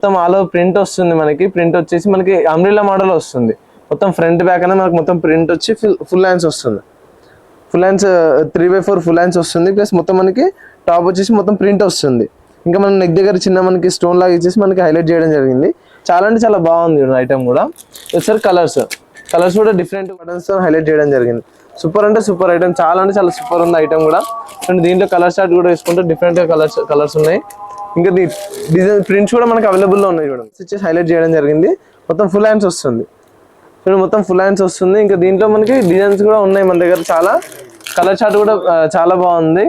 మొత్తం all over print వస్తుంది మనకి. ప్రింట్ వచ్చేసి మనకి అంబ్రెల్లా మోడల్ వస్తుంది. మొత్తం ఫ్రంట్ బ్యాక్ అనేది మనకు మొత్తం ప్రింట్ వచ్చి ఫుల్ హ్యాండ్స్ వస్తుంది. ఫుల్ హ్యాండ్స్ 3/4 ఫుల్ హ్యాండ్స్ వస్తుంది. ప్లస్ మొత్తం మనకి టాప్ వచ్చేసి మొత్తం ప్రింట్ వస్తుంది. ఇంకా మన నెక్ దగ్గర చిన్న మనకి స్టోన్ లాగా ఇచ్చేసి మనకి హైలైట్ చేయడం జరిగింది. చాలా అంటే చాలా బాగుంది ఐటమ్ కూడా. సార్ కలర్స్ కూడా డిఫరెంట్ బటన్స్ తో హైలైట్ చేయడం జరిగింది. సూపర్ అంటే సూపర్ ఐటమ్, చాలా అంటే చాలా సూపర్ ఉంది ఐటమ్ కూడా. అండ్ దీంట్లో కలర్ చార్ట్ కూడా వేసుకుంటే డిఫరెంట్ కలర్స్ ఉన్నాయి. ఇంకా డిజైన్ ప్రింట్స్ కూడా మనకి అవైలబుల్ లో ఉన్నాయి. చూడండి స్టిచెస్ హైలైట్ చేయడం జరిగింది. మొత్తం ఫుల్ హ్యాండ్స్ వస్తుంది. చూడండి మొత్తం ఫుల్ హ్యాండ్స్ వస్తుంది. ఇంకా దీంట్లో మనకి డిజైన్స్ కూడా ఉన్నాయి మన దగ్గర. చాలా కలర్ చార్ట్ కూడా చాలా బాగుంది.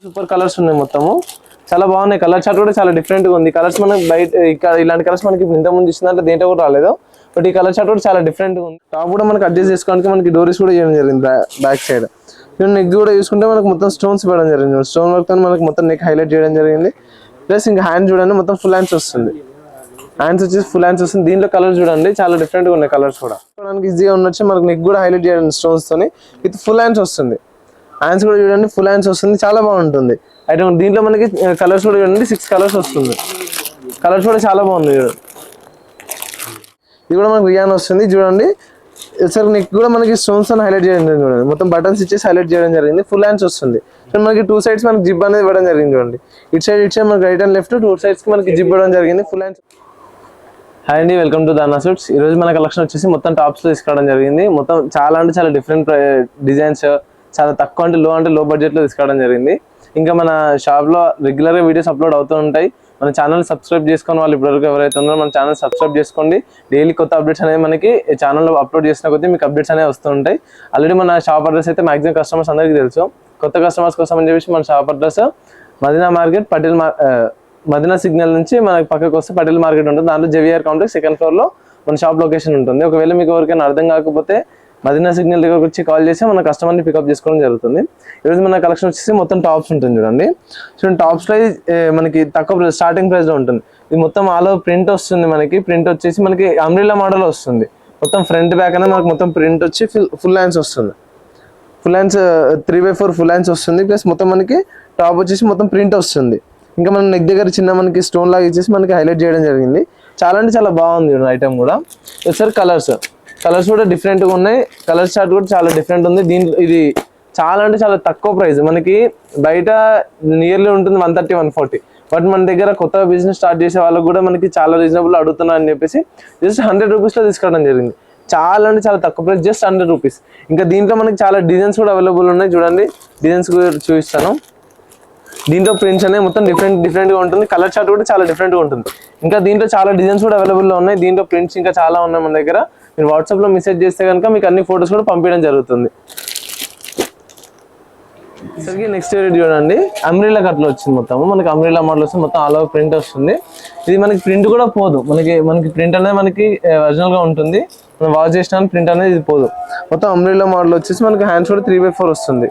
సూపర్ కలర్స్ ఉన్నాయి, మొత్తము చాలా బాగున్నాయి. కలర్ చార్ట్ కూడా చాలా డిఫరెంట్ గా ఉంది. కలర్స్ మనకి బయట ఇలాంటి కలర్స్ మనకి ఇంత ముందు ఇస్తుందంటే దేంట్లో కూడా రాలేదు. బట్ ఈ కలర్ చార్ట్ కూడా చాలా డిఫరెంట్ గా ఉంది. టాప్ కూడా మనకి అడ్జస్ట్ చేసుకోవడానికి మనకి డోరీస్ కూడా చేయడం జరిగింది బ్యాక్ సైడ్. నెక్ కూడా చూసుకుంటే మనకి మొత్తం స్టోన్స్ ఇవ్వడం జరిగింది. స్టోన్ వర్క్ తో మనకి మొత్తం నెక్ హైలైట్ చేయడం జరిగింది. ప్లస్ ఇంకా హ్యాండ్ చూడండి మొత్తం ఫుల్ హ్యాండ్స్ వస్తుంది. హ్యాండ్స్ వచ్చేసి ఫుల్ హ్యాండ్స్ వస్తుంది. దీంట్లో కలర్ చూడండి చాలా డిఫరెంట్ గా ఉన్నాయి కలర్స్ కూడా. చూడడానికి ఈజీగా ఉండొచ్చు. మనకి నెక్ కూడా హైలైట్ చేయడం స్టోన్స్ తోని విత్ ఫుల్ హ్యాండ్స్ వస్తుంది. హ్యాండ్స్ కూడా చూడండి ఫుల్ హ్యాండ్స్ వస్తుంది. చాలా బాగుంటుంది ఐటమ్. దీంట్లో మనకి కలర్స్ కూడా చూడండి 6 కలర్స్ వస్తుంది. కలర్స్ కూడా చాలా బాగుంది. ఇది కూడా మనకి రియాన్ వస్తుంది. చూడండి సార్ నెక్ కూడా మనకి స్టోన్స్ అని హైలైట్ చేయడం జరిగింది. చూడండి మొత్తం బటన్స్ ఇచ్చేసి హైలైట్ చేయడం జరిగింది. ఫుల్ హ్యాండ్స్ వస్తుంది. మనకి 2 సైడ్స్ మనకి జిప్ అనేది ఇవ్వడం జరిగింది. చూడండి ఇటు సైడ్ మనకి రైట్ అండ్ లెఫ్ట్ 2 సైడ్స్ కి మనకి జిప్ ఇవ్వడం జరిగింది. Full hands. హాయ్ అండి, వెల్కమ్ టు దానా సూట్స్. ఈ రోజు మన కలెక్షన్ వచ్చేసి మొత్తం టాప్స్ లో తీసుకోవడం జరిగింది. మొత్తం చాలా అంటే చాలా డిఫరెంట్ డిజైన్స్, చాలా తక్కువ అంటే లో బడ్జెట్ లో తీసుకోవడం జరిగింది. ఇంకా మన షాప్ లో రెగ్యులర్ గా వీడియోస్ అప్లోడ్ అవుతూ ఉంటాయి. మన ఛానల్ సబ్స్క్రైబ్ చేసుకుని వాళ్ళు ఇప్పటివరకు ఎవరైతే ఉన్నారో మన ఛానల్ సబ్స్క్రైబ్ చేసుకోండి. డైలీ కొత్త అప్డేట్స్ అనేవి మనకి ఛానల్లో అప్లోడ్ చేసిన కొద్దీ మీకు అప్డేట్స్ అనేవి వస్తూ ఉంటాయి. ఆల్రెడీ మన షాప్ అడ్రస్ అయితే మాక్సిమం కస్టమర్స్ అందరికీ తెలుసు. కొత్త కస్టమర్స్ కోసం అని చెప్పేసి మన shop address Madina market Madina signal నుంచి మనకి పక్కకు వస్తే పటేల్ మార్కెట్ ఉంటుంది. దాంట్లో జేవిఆర్ కాంప్లెక్స్ 2nd ఫ్లోర్ లో మన షాప్ లొకేషన్ ఉంటుంది. ఒకవేళ మీకు ఎవరికైనా అర్థం కాకపోతే మదీనా సిగ్నల్ దగ్గరకు వచ్చి కాల్ చేసి మన కస్టమర్ని పికప్ చేసుకోవడం జరుగుతుంది. ఈరోజు మన కలెక్షన్ వచ్చేసి మొత్తం టాప్స్ ఉంటుంది. చూడండి టాప్స్ లో మనకి తక్కువ స్టార్టింగ్ ప్రైస్ లో ఉంటుంది. ఇది మొత్తం ఆల్ ఓవర్ ప్రింట్ వస్తుంది. మనకి ప్రింట్ వచ్చేసి మనకి అంబ్రెల్లా మోడల్ వస్తుంది. మొత్తం ఫ్రంట్ బ్యాక్ అనేది మనకి మొత్తం ప్రింట్ వచ్చి ఫుల్ హ్యాండ్స్ వస్తుంది. ఫుల్ హ్యాండ్స్ 3/4 ఫుల్ హ్యాండ్స్ వస్తుంది. ప్లస్ మొత్తం మనకి టాప్ వచ్చేసి మొత్తం ప్రింట్ వస్తుంది. ఇంకా మన నెక్ దగ్గర చిన్న మనకి స్టోన్ లాగా ఇచ్చేసి మనకి హైలైట్ చేయడం జరిగింది. చాలా అంటే చాలా బాగుంది ఐటమ్ కూడా. సార్ కలర్స్ కూడా డిఫరెంట్ గా ఉన్నాయి. కలర్ చార్ట్ కూడా చాలా డిఫరెంట్ ఉంది. దీంట్లో ఇది చాలా అంటే చాలా తక్కువ ప్రైస్. మనకి బయట నియర్లీ ఉంటుంది 130, 140. బట్ మన దగ్గర కొత్త బిజినెస్ స్టార్ట్ చేసే వాళ్ళకి కూడా మనకి చాలా రీజనబుల్ అడుగుతున్నా అని చెప్పేసి జస్ట్ 100 రూపీస్ లో తీసుకోవడం జరిగింది. చాలా అంటే చాలా తక్కువ ప్రైస్, జస్ట్ 100 రూపీస్. ఇంకా దీంట్లో మనకి చాలా డిజైన్స్ కూడా అవైలబుల్ ఉన్నాయి. చూడండి డిజైన్స్ కూడా చూపిస్తాను. దీంట్లో ప్రింట్స్ అనేవి మొత్తం డిఫరెంట్ గా ఉంటుంది. కలర్ చార్ట్ కూడా చాలా డిఫరెంట్ గా ఉంటుంది. ఇంకా దీంట్లో చాలా డిజైన్స్ కూడా అవైలబుల్ లో ఉన్నాయి. దీంట్లో ప్రింట్స్ ఇంకా చాలా ఉన్నాయి మన దగ్గర. మీరు వాట్సాప్ లో మెసేజ్ చేస్తే కనుక మీకు అన్ని ఫొటోస్ కూడా పంపించడం జరుగుతుంది. సరికి నెక్స్ట్ వెరైటీ చూడండి, అంబ్రెల్లా కట్లో వచ్చింది. మొత్తం మనకి అంబ్రెల్లా మోడల్ వస్తుంది. మొత్తం ఆల్ ఓవర్ ప్రింట్ వస్తుంది. ఇది మనకి ప్రింట్ కూడా పోదు. మనకి ప్రింట్ అనేది మనకి ఒరిజినల్ గా ఉంటుంది. మనం వాష్ చేసిన ప్రింట్ అనేది ఇది పోదు. మొత్తం అంబ్రెల్లా మోడల్ వచ్చేసి మనకి హ్యాండ్స్ కూడా 3/4 వస్తుంది.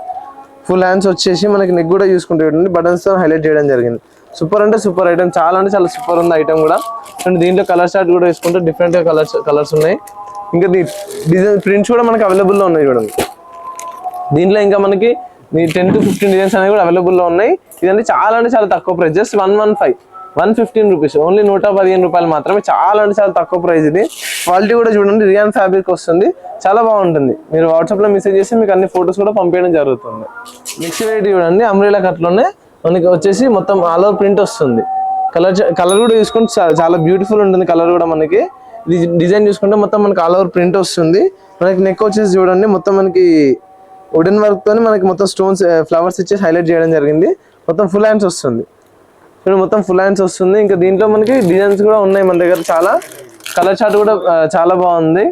ఫుల్ హ్యాండ్స్ వచ్చేసి మనకి నెక్ కూడా చూసుకుంటే బటన్స్ తో హైలైట్ చేయడం జరిగింది. సూపర్ అంటే సూపర్ ఐటమ్, చాలా అంటే చాలా సూపర్ ఉంది ఐటమ్ కూడా. అండ్ దీంట్లో కలర్ చార్ట్ కూడా వేసుకుంటే డిఫరెంట్ కలర్స్ ఉన్నాయి. ఇంకా డిజైన్ ప్రింట్స్ కూడా మనకి అవైలబుల్ లో ఉన్నాయి. చూడండి దీంట్లో ఇంకా మనకి 10 to 15 డిజైన్స్ అనేవి కూడా అవైలబుల్ లో ఉన్నాయి. ఇదంటే చాలా అంటే చాలా తక్కువ ప్రైస్, జస్ట్ 115 రూపీస్, ఓన్లీ 115 రూపాయలు మాత్రమే. చాలా అంటే చాలా తక్కువ ప్రైస్. ఇది క్వాలిటీ కూడా చూడండి రియాన్ ఫ్యాబ్రిక్ వస్తుంది, చాలా బాగుంటుంది. మీరు వాట్సాప్ లో మెసేజ్ చేసి మీకు అన్ని ఫొటోస్ కూడా పంపించడం జరుగుతుంది. నెక్స్ట్ వెరైటీ చూడండి, అంబ్రెల్లా కట్లోనే మనకి వచ్చేసి మొత్తం ఆల్ ఓవర్ ప్రింట్ వస్తుంది. కలర్ కూడా చూసుకుంటే చాలా బ్యూటిఫుల్ ఉంటుంది. కలర్ కూడా మనకి డిజైన్ చూసుకుంటే మొత్తం మనకి ఆల్ ఓవర్ ప్రింట్ వస్తుంది. మనకి నెక్ వచ్చేసి చూడండి మొత్తం మనకి వుడెన్ వర్క్ తోని మనకి మొత్తం స్టోన్స్ ఫ్లవర్స్ ఇచ్చేసి హైలైట్ చేయడం జరిగింది. మొత్తం ఫుల్ హ్యాండ్స్ వస్తుంది. మొత్తం ఫుల్ హ్యాండ్స్ వస్తుంది. ఇంకా దీంట్లో మనకి డిజైన్స్ కూడా ఉన్నాయి మన దగ్గర. చాలా కలర్ చార్ట్ కూడా చాలా బాగుంది.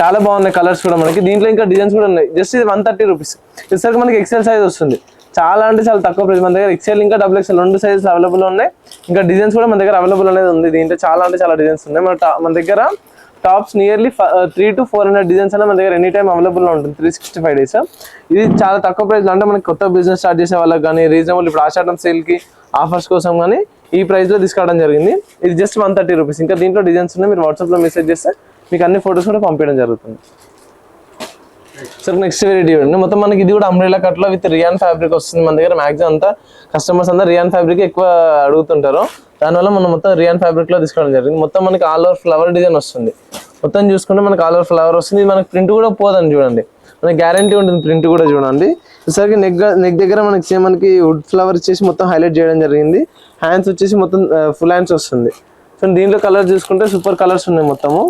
చాలా బాగున్నాయి కలర్స్ కూడా మనకి. దీంట్లో ఇంకా డిజైన్స్ కూడా ఉన్నాయి. జస్ట్ ఇది 130 రూపీస్. ఇసరికి మనకి ఎక్సెల్ సైజ్ వస్తుంది. చాలా అంటే చాలా తక్కువ ప్రైస్. మన దగ్గర ఎక్సెల్ ఇంకా XXL 2 సైజెస్ అవైలబుల్ ఉన్నాయి. ఇంకా డిజైన్స్ కూడా మన దగ్గర అవైలబుల్ అనేది ఉంది. దీంట్లో చాలా అంటే చాలా డిజైన్స్ ఉన్నాయి. మన దగ్గర టాప్స్ నియర్లీ 300 to 400 డిజైన్స్ అనేది మన దగ్గర ఎనీ టైం అవైలబుల్ లో ఉంటుంది 365 డేస్. ఇది చాలా తక్కువ ప్రైస్. అంటే మనకి కొత్త బిజినెస్ స్టార్ట్ చేసే వాళ్ళకి కానీ రీజనబుల్, ఇప్పుడు ఆషాఢం సేల్ కి ఆఫర్స్ కోసం కానీ ఈ ప్రైస్ లో తీసుకోవడం జరిగింది. ఇది జస్ట్ 130 రూపీస్. ఇంకా దీంట్లో డిజైన్స్ ఉన్నాయి. మీరు వాట్సాప్ లో మెసేజ్ చేస్తే మీకు అన్ని ఫొటోస్ కూడా పంపించడం జరుగుతుంది. సార్ నెక్స్ట్ వెరైటీ చూడండి, మొత్తం మనకి ఇది కూడా అంబ్రెల్లా కట్ లో విత్ రియాన్ ఫ్యాబ్రిక్ వస్తుంది. మన దగ్గర మాక్సిమం అంతా కస్టమర్స్ అంతా రియాన్ ఫ్యాబ్రిక్ ఎక్కువ అడుగుతుంటారు, దానివల్ల మనం మొత్తం రియాన్ ఫ్యాబ్రిక్ లో తీసుకోవడం జరిగింది. మొత్తం మనకి ఆల్ ఓవర్ ఫ్లవర్ డిజైన్ వస్తుంది. మొత్తం చూసుకుంటే మనకి ఆల్ ఓవర్ ఫ్లవర్ వస్తుంది. మనకి ప్రింట్ కూడా పోదని చూడండి, మనకి గ్యారంటీ ఉంటుంది ప్రింట్ కూడా చూడండి. ఈసారికి నెక్ దగ్గర మనకి వుడ్ ఫ్లవర్ ఇచ్చేసి మొత్తం హైలైట్ చేయడం జరిగింది. హ్యాండ్స్ వచ్చేసి మొత్తం ఫుల్ హ్యాండ్స్ వస్తుంది. సో దీంట్లో కలర్ చూసుకుంటే సూపర్ కలర్స్ ఉన్నాయి, మొత్తము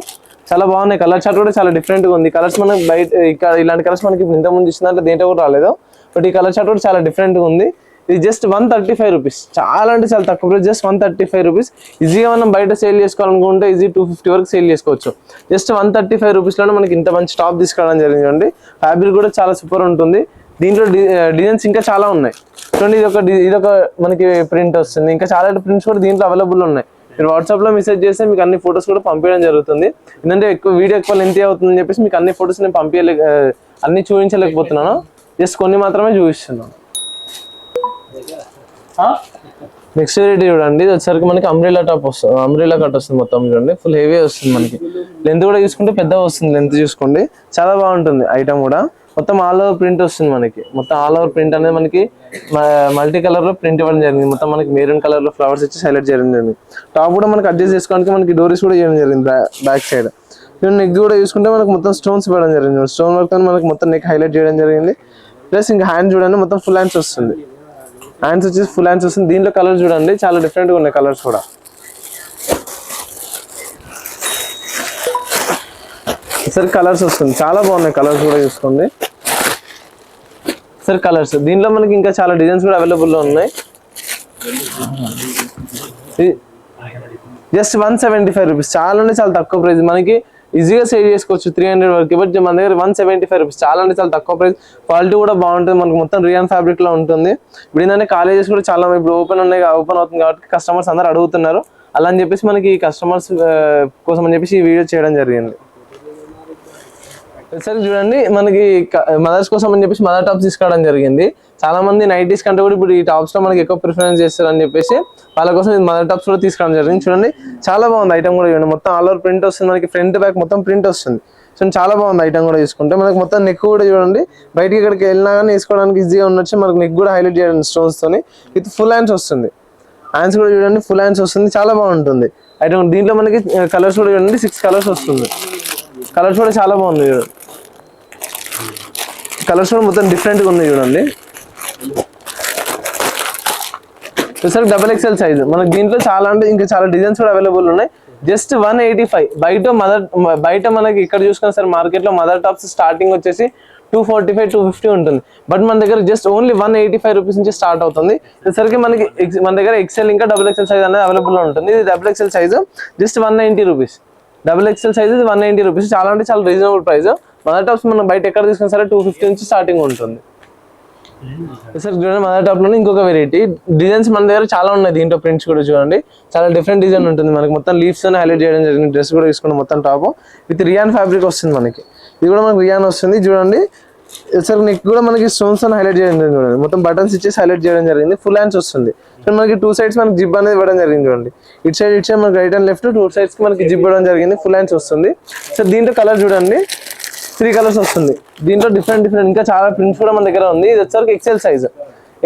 చాలా బాగున్నాయి. కలర్ చార్ట్ కూడా చాలా డిఫరెంట్గా ఉంది. కలర్స్ మనకి బయట ఇక్కడ ఇలాంటి కలర్స్ మనకి ఇంతకుముందు ఇచ్చినట్లు దేంట్లో కూడా రాలేదు, బట్ ఈ కలర్ చార్ట్ కూడా చాలా డిఫరెంట్గా ఉంది. ఇది జస్ట్ 135 రూపీస్, చాలా అంటే చాలా తక్కువ ప్రైస్, జస్ట్ 135 రూపీస్. ఈజీగా మనం బయట సేల్ చేసుకోవాలనుకుంటే ఈజీ 250 వరకు సేల్ చేసుకోవచ్చు. జస్ట్ 135 రూపీస్లోనే మనకి ఇంత మంచి టాప్ తీసుకోవడం జరిగింది. ఫ్యాబ్రిక్ కూడా చాలా సూపర్ ఉంటుంది. దీంట్లో డిజైన్స్ ఇంకా చాలా ఉన్నాయి చూడండి. ఇదొక మనకి ప్రింట్ వస్తుంది, ఇంకా చాలా ప్రింట్స్ కూడా దీంట్లో అవైలబుల్ ఉన్నాయి. మీరు వాట్సాప్లో మెసేజ్ చేస్తే మీకు అన్ని ఫొటోస్ కూడా పంపించడం జరుగుతుంది. ఎందుకంటే వీడియో ఎక్కువ లెంత్ అవుతుందని చెప్పేసి మీకు అన్ని ఫొటోస్ నేను అన్ని చూపించలేకపోతున్నాను, జస్ట్ కొన్ని మాత్రమే చూపిస్తున్నాను. నెక్స్ట్ వెరైటీ చూడండి, ఇది వచ్చేసరికి మనకి అంబ్రెల్లా టాప్ వస్తుంది, అంబ్రెల్లా కట్ వస్తుంది. మొత్తం చూడండి ఫుల్ హెవీ వస్తుంది. మనకి లెంత్ కూడా చూసుకుంటే పెద్దగా వస్తుంది, లెంత్ చూసుకోండి చాలా బాగుంటుంది. ఐటమ్ కూడా మొత్తం ఆల్ ఓవర్ ప్రింట్ వస్తుంది. మనకి మొత్తం ఆల్ ఓవర్ ప్రింట్ అనేది మనకి మల్టీ కలర్ లో ప్రింట్ ఇవ్వడం జరిగింది. మొత్తం మనకి మెరూన్ కలర్ లో ఫ్లవర్స్ ఇచ్చి హైలైట్ చేయడం జరిగింది. టాప్ కూడా మనకి అడ్జస్ట్ చేసుకోవడానికి మనకి డోరీస్ కూడా చేయడం జరిగింది బ్యాక్ సైడ్. నెక్ కూడా చూసుకుంటే మనకి మొత్తం స్టోన్స్ ఇవ్వడం జరిగింది. స్టోన్ వర్క్ తో మనకి మొత్తం నెక్ హైలైట్ చేయడం జరిగింది. ప్లస్ ఇంకా హ్యాండ్ చూడండి మొత్తం ఫుల్ హ్యాండ్స్ వస్తుంది. హ్యాండ్స్ వచ్చేసి ఫుల్ హ్యాండ్స్ వస్తుంది. దీంట్లో కలర్ చూడండి చాలా డిఫరెంట్ గా ఉన్నాయి కలర్స్ కూడా. సరే కలర్స్ వస్తుంది, చాలా బాగున్నాయి కలర్స్ కూడా చూసుకోండి. సరే కలర్స్ దీంట్లో మనకి ఇంకా చాలా డిజైన్స్ కూడా అవైలబుల్ లో ఉన్నాయి. జస్ట్ 175 రూపీస్, చాలా అంటే చాలా తక్కువ ప్రైస్. మనకి ఈజీగా సేల్ చేసుకోవచ్చు 300 వరకు, బట్ మన దగ్గర 175 రూపీస్, చాలా అంటే చాలా తక్కువ ప్రైస్. క్వాలిటీ కూడా బాగుంటుంది. మనకు మొత్తం రియాన్ ఫ్యాబ్రిక్ లో ఉంటుంది. ఇప్పుడు ఏంటంటే కాలేజెస్ కూడా చాలా ఇప్పుడు ఓపెన్ అవుతుంది కాబట్టి కస్టమర్స్ అందరూ అడుగుతున్నారు. అలా అని చెప్పేసి మనకి కస్టమర్స్ కోసం అని చెప్పేసి ఈ వీడియో చేయడం జరిగింది. సరే చూడండి, మనకి మదర్స్ కోసం అని చెప్పేసి మదర్ టాప్స్ తీసుకోవడం జరిగింది. చాలా మంది నైటీస్ కంటే కూడా ఇప్పుడు ఈ టాప్స్ లో మనకి ఎక్కువ ప్రిఫరెన్స్ చేస్తారు అని చెప్పేసి వాళ్ళ కోసం మదర్ టాప్స్ కూడా తీసుకోవడం జరిగింది. చూడండి చాలా బాగుంది ఐటమ్ కూడా. చూడండి మొత్తం ఆల్ ఓవర్ ప్రింట్ వస్తుంది. మనకి ఫ్రంట్ బ్యాక్ మొత్తం ప్రింట్ వస్తుంది. సో చాలా బాగుంది ఐటమ్ కూడా చూసుకుంటే. మనకి మొత్తం నెక్ కూడా చూడండి, బయటికి ఇక్కడికి వెళ్ళినా కానీ వేసుకోవడానికి ఈజీగా ఉండొచ్చు. మనకి నెక్ కూడా హైలైట్ చేయడం స్టోన్స్ తోని విత్ ఫుల్ హ్యాండ్స్ వస్తుంది. హ్యాండ్స్ కూడా చూడండి ఫుల్ హ్యాండ్స్ వస్తుంది, చాలా బాగుంటుంది ఐటమ్. దీంట్లో మనకి కలర్స్ కూడా చూడండి 6 కలర్స్ వస్తుంది. కలర్స్ కూడా చాలా బాగుంది చూడండి. కలర్స్ కూడా మొత్తం డిఫరెంట్గా ఉంది చూడండి. సార్ XXL సైజ్ మనకి దీంట్లో చాలా అంటే ఇంకా చాలా డిజైన్స్ కూడా అవైలబుల్ ఉన్నాయి. జస్ట్ 185. బయట మనకి ఇక్కడ చూసుకున్నా సార్ మార్కెట్లో మదర్ టాప్స్ స్టార్టింగ్ వచ్చేసి 245, 250 ఉంటుంది. బట్ మన దగ్గర జస్ట్ ఓన్లీ 185 రూపీస్ నుంచి స్టార్ట్ అవుతుంది. సరికి మన దగ్గర XL ఇంకా XXL సైజ్ అనేది అవైలబుల్ ఉంటుంది. ఇది XXL size just 190 rupees. XXL size 190 rupees, చాలా అంటే చాలా రీజనబుల్ ప్రైస్. మదర్ టాప్స్ మనం బయట ఎక్కడ తీసుకున్నా సరే 250 నుంచి స్టార్టింగ్ ఉంటుంది. సార్ చూడండి మదర్ టాప్ లోనే ఇంకొక వెరైటీ డిజైన్స్ మన దగ్గర చాలా ఉన్నాయి. దీంట్లో ప్రింట్స్ కూడా చూడండి చాలా డిఫరెంట్ డిజైన్ ఉంటుంది. మనకి మొత్తం లీవ్స్ తో హైలైట్ చేయడం జరిగింది. డ్రెస్ కూడా తీసుకున్నాం మొత్తం టాప్ విత్ రియాన్ ఫ్యాబ్రిక్ వస్తుంది. మనకి ఇది కూడా మనకి రియాన్ వస్తుంది చూడండి. సార్ నెక్ కూడా మనకి స్టోన్స్ తో హైలైట్ చేయడం జరిగింది. చూడండి మొత్తం బటన్స్ ఇచ్చేసి హైలైట్ చేయడం జరిగింది. ఫుల్ హ్యాండ్స్ వస్తుంది. మనకి 2 సైడ్స్ మనకి జిబ్ అనేది ఇవ్వడం జరిగింది. చూడండి ఇటు సైడ్ మనకి రైట్ అండ్ లెఫ్ట్ 2 సైడ్స్ కి మనకి జిబ్ ఇవ్వడం జరిగింది. ఫుల్ హ్యాండ్స్ వస్తుంది. సార్ దీంట్లో కలర్ చూడండి 3 కలర్స్ వస్తుంది. దీంట్లో డిఫరెంట్ ఇంకా చాలా ప్రింట్స్ కూడా మన దగ్గర ఉంది. ఇది వచ్చరికి XL సైజ్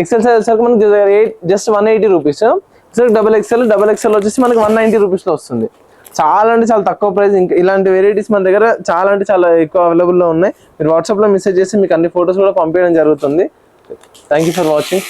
వచ్చరికి మనకి జస్ట్ 180 రూపీస్. సార్ XXL వచ్చేసి మనకి 190 రూపీస్ లో వస్తుంది. చాలా అంటే చాలా తక్కువ ప్రైస్. ఇంకా ఇలాంటి వెరైటీస్ మన దగ్గర చాలా అంటే చాలా ఎక్కువ అవైలబుల్ లో ఉన్నాయి. మీరు వాట్సాప్ లో మెసేజ్ చేసి మీకు అన్ని ఫొటోస్ కూడా పంపించడం జరుగుతుంది. Thank you for watching.